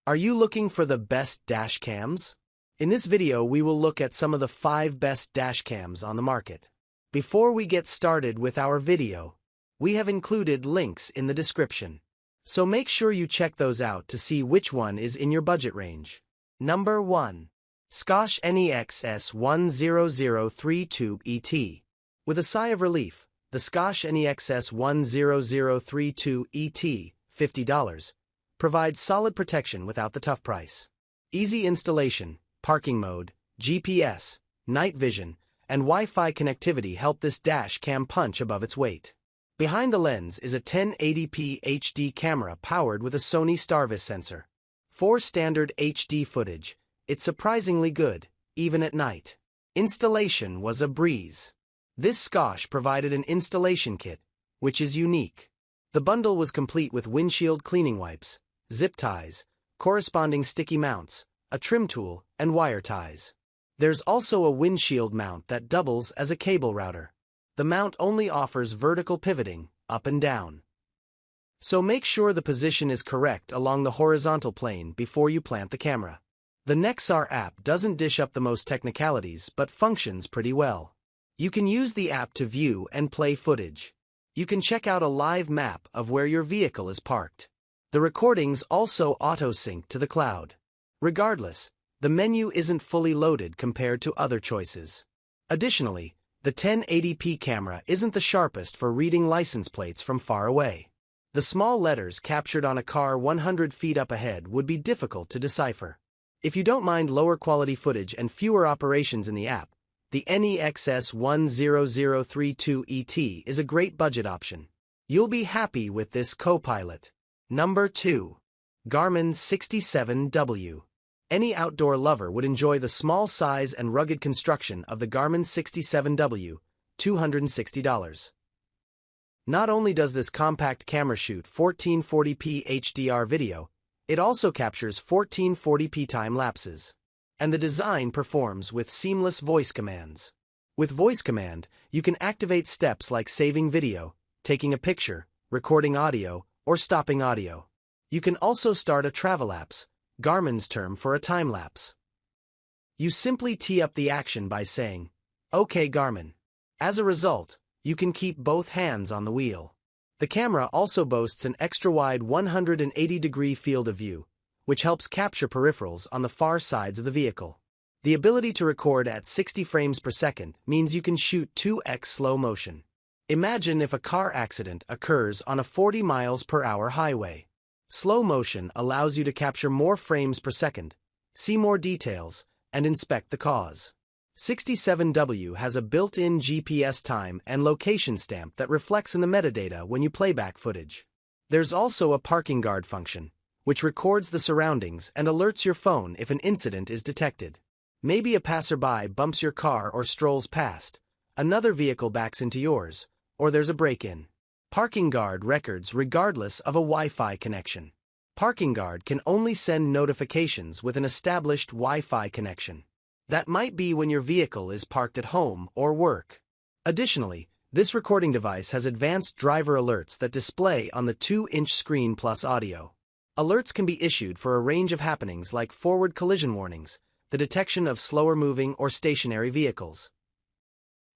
Are you looking for the best dash cams? In this video, we will look at some of the 5 best dash cams on the market. Before we get started with our video, we have included links in the description. So make sure you check those out to see which one is in your budget range. Number 1. Scosche NEXS10032 ET. With a sigh of relief, the Scosche NEXS10032 ET, $50, provides solid protection without the tough price. Easy installation, parking mode, GPS, night vision, and Wi-Fi connectivity help this dash cam punch above its weight. Behind the lens is a 1080p HD camera powered with a Sony Starvis sensor. For standard HD footage, it's surprisingly good, even at night. Installation was a breeze. This Scosche provided an installation kit, which is unique. The bundle was complete with windshield cleaning wipes, zip ties, corresponding sticky mounts, a trim tool, and wire ties. There's also a windshield mount that doubles as a cable router. The mount only offers vertical pivoting, up and down. So make sure the position is correct along the horizontal plane before you plant the camera. The Nexar app doesn't dish up the most technicalities but functions pretty well. You can use the app to view and play footage. You can check out a live map of where your vehicle is parked. The recordings also auto-sync to the cloud. Regardless, the menu isn't fully loaded compared to other choices. Additionally, the 1080p camera isn't the sharpest for reading license plates from far away. The small letters captured on a car 100 feet up ahead would be difficult to decipher. If you don't mind lower quality footage and fewer operations in the app, the NEXS10032 ET is a great budget option. You'll be happy with this co-pilot. Number 2. Garmin 67W. Any outdoor lover would enjoy the small size and rugged construction of the Garmin 67W, $260. Not only does this compact camera shoot 1440p HDR video, it also captures 1440p time lapses. And the design performs with seamless voice commands. With voice command, you can activate steps like saving video, taking a picture, recording audio, or stopping audio. You can also start a travel lapse, Garmin's term for a time lapse. You simply tee up the action by saying, "OK Garmin." As a result, you can keep both hands on the wheel. The camera also boasts an extra-wide 180-degree field of view, which helps capture peripherals on the far sides of the vehicle. The ability to record at 60 frames per second means you can shoot 2x slow motion. Imagine if a car accident occurs on a 40 miles per hour highway. Slow motion allows you to capture more frames per second, see more details, and inspect the cause. 67W has a built-in GPS time and location stamp that reflects in the metadata when you play back footage. There's also a parking guard function, which records the surroundings and alerts your phone if an incident is detected. Maybe a passerby bumps your car or strolls past, another vehicle backs into yours, or there's a break-in. Parking Guard records regardless of a Wi-Fi connection. Parking Guard can only send notifications with an established Wi-Fi connection. That might be when your vehicle is parked at home or work. Additionally, this recording device has advanced driver alerts that display on the 2-inch screen plus audio. Alerts can be issued for a range of happenings like forward collision warnings, the detection of slower-moving or stationary vehicles.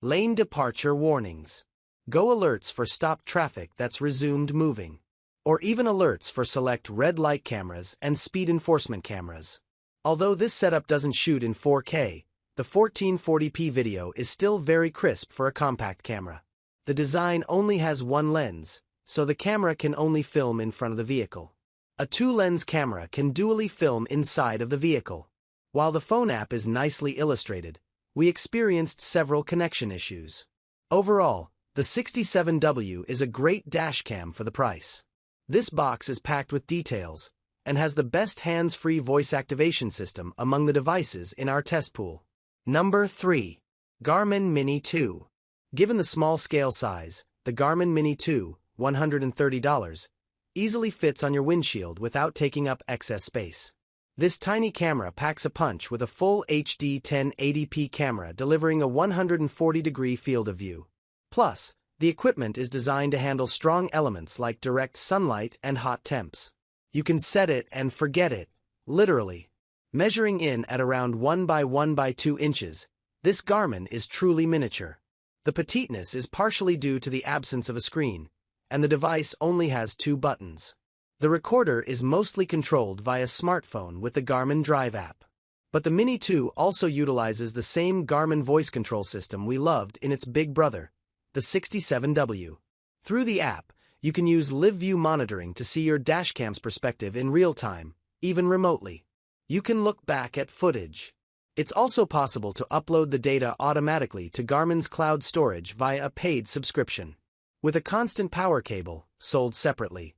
Lane departure warnings. Go alerts for stopped traffic that's resumed moving. Or even alerts for select red light cameras and speed enforcement cameras. Although this setup doesn't shoot in 4K, the 1440p video is still very crisp for a compact camera. The design only has one lens, so the camera can only film in front of the vehicle. A 2-lens camera can dually film inside of the vehicle. While the phone app is nicely illustrated, we experienced several connection issues. Overall, the 67W is a great dash cam for the price. This box is packed with details and has the best hands-free voice activation system among the devices in our test pool. Number 3. Garmin Mini 2. Given the small scale size, the Garmin Mini 2, $130, easily fits on your windshield without taking up excess space. This tiny camera packs a punch with a full HD 1080p camera delivering a 140-degree field of view. Plus, the equipment is designed to handle strong elements like direct sunlight and hot temps. You can set it and forget it, literally. Measuring in at around 1 by 1 by 2 inches, this Garmin is truly miniature. The petiteness is partially due to the absence of a screen, and the device only has 2 buttons. The recorder is mostly controlled via smartphone with the Garmin Drive app. But the Mini 2 also utilizes the same Garmin voice control system we loved in its big brother, the 67W. Through the app, you can use Live View monitoring to see your dashcam's perspective in real time, even remotely. You can look back at footage. It's also possible to upload the data automatically to Garmin's cloud storage via a paid subscription. With a constant power cable, sold separately,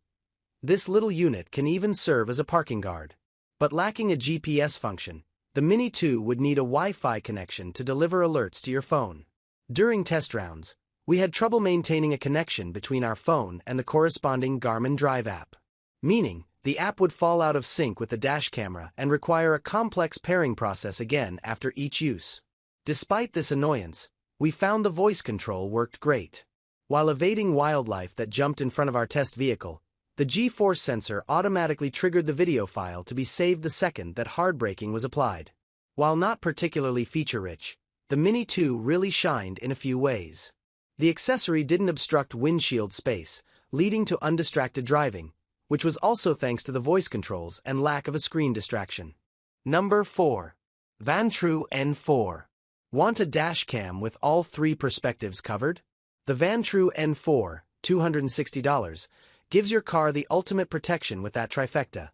this little unit can even serve as a parking guard. But lacking a GPS function, the Mini 2 would need a Wi-Fi connection to deliver alerts to your phone. During test rounds, we had trouble maintaining a connection between our phone and the corresponding Garmin Drive app. Meaning, the app would fall out of sync with the dash camera and require a complex pairing process again after each use. Despite this annoyance, we found the voice control worked great. While evading wildlife that jumped in front of our test vehicle, the G-force sensor automatically triggered the video file to be saved the second that hard braking was applied. While not particularly feature-rich, the Mini 2 really shined in a few ways. The accessory didn't obstruct windshield space, leading to undistracted driving, which was also thanks to the voice controls and lack of a screen distraction. Number 4. Vantrue N4. Want a dash cam with all 3 perspectives covered? The Vantrue N4, $260, gives your car the ultimate protection with that trifecta: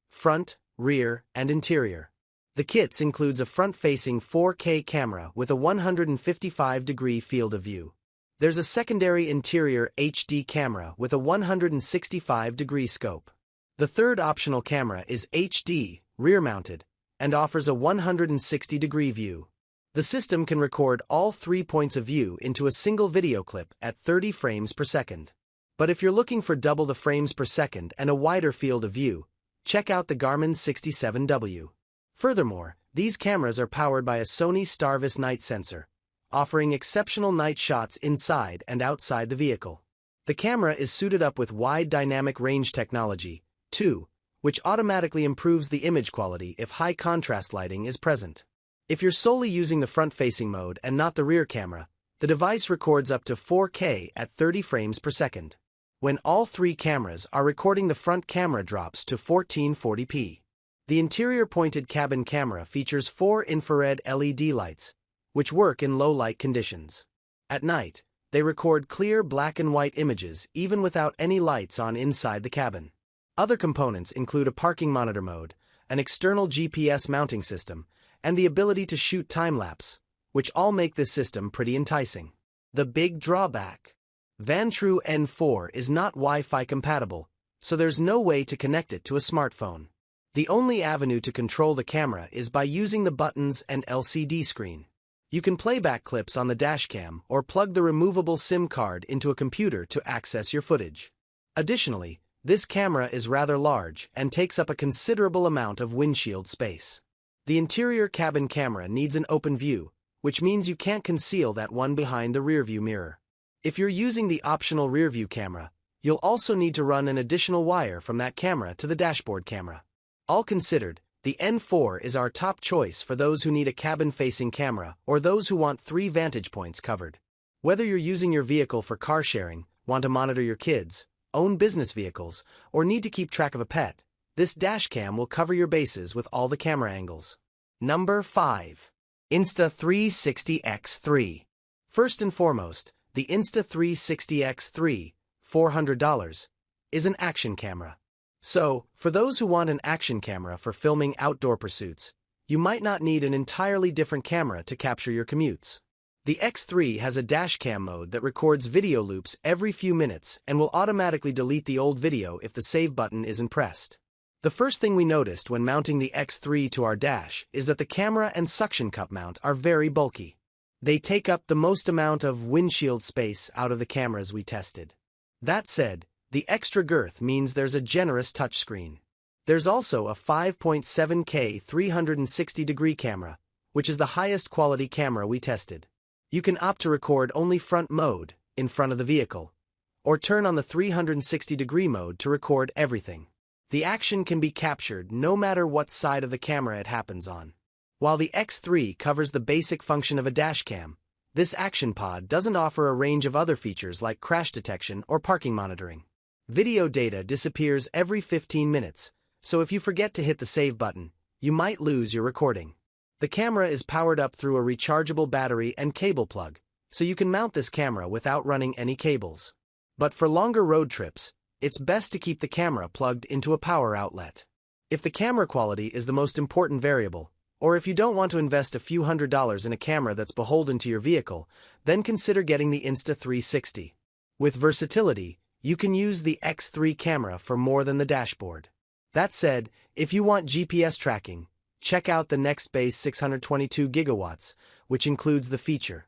front, rear, and interior. The kit includes a front-facing 4K camera with a 155-degree field of view. There's a secondary interior HD camera with a 165-degree scope. The third optional camera is HD, rear-mounted, and offers a 160-degree view. The system can record all 3 points of view into a single video clip at 30 frames per second. But if you're looking for double the frames per second and a wider field of view, check out the Garmin 67W. Furthermore, these cameras are powered by a Sony Starvis night sensor, offering exceptional night shots inside and outside the vehicle. The camera is suited up with wide dynamic range technology, too, which automatically improves the image quality if high contrast lighting is present. If you're solely using the front-facing mode and not the rear camera, the device records up to 4K at 30 frames per second. When all 3 cameras are recording, the front camera drops to 1440p. The interior pointed cabin camera features 4 infrared LED lights, which work in low-light conditions. At night, they record clear black and white images even without any lights on inside the cabin. Other components include a parking monitor mode, an external GPS mounting system, and the ability to shoot time-lapse, which all make this system pretty enticing. The big drawback: Vantrue N4 is not Wi-Fi compatible, so there's no way to connect it to a smartphone. The only avenue to control the camera is by using the buttons and LCD screen. You can play back clips on the dashcam or plug the removable SIM card into a computer to access your footage. Additionally, this camera is rather large and takes up a considerable amount of windshield space. The interior cabin camera needs an open view, which means you can't conceal that one behind the rearview mirror. If you're using the optional rearview camera, you'll also need to run an additional wire from that camera to the dashboard camera. All considered, the N4 is our top choice for those who need a cabin-facing camera or those who want 3 vantage points covered. Whether you're using your vehicle for car sharing, want to monitor your kids, own business vehicles, or need to keep track of a pet, this dashcam will cover your bases with all the camera angles. Number 5. Insta360X3. First and foremost, the Insta360X3, $400, is an action camera. So, for those who want an action camera for filming outdoor pursuits, you might not need an entirely different camera to capture your commutes. The X3 has a dashcam mode that records video loops every few minutes and will automatically delete the old video if the save button isn't pressed. The first thing we noticed when mounting the X3 to our dash is that the camera and suction cup mount are very bulky. They take up the most amount of windshield space out of the cameras we tested. That said, the extra girth means there's a generous touchscreen. There's also a 5.7K 360-degree camera, which is the highest quality camera we tested. You can opt to record only front mode, in front of the vehicle, or turn on the 360-degree mode to record everything. The action can be captured no matter what side of the camera it happens on. While the X3 covers the basic function of a dashcam, this action pod doesn't offer a range of other features like crash detection or parking monitoring. Video data disappears every 15 minutes, so if you forget to hit the save button, you might lose your recording. The camera is powered up through a rechargeable battery and cable plug, so you can mount this camera without running any cables. But for longer road trips, it's best to keep the camera plugged into a power outlet. If the camera quality is the most important variable, or if you don't want to invest a few $100s in a camera that's beholden to your vehicle, then consider getting the Insta360. With versatility, you can use the X3 camera for more than the dashboard. That said, if you want GPS tracking, check out the Nextbase 622 gigawatts, which includes the feature.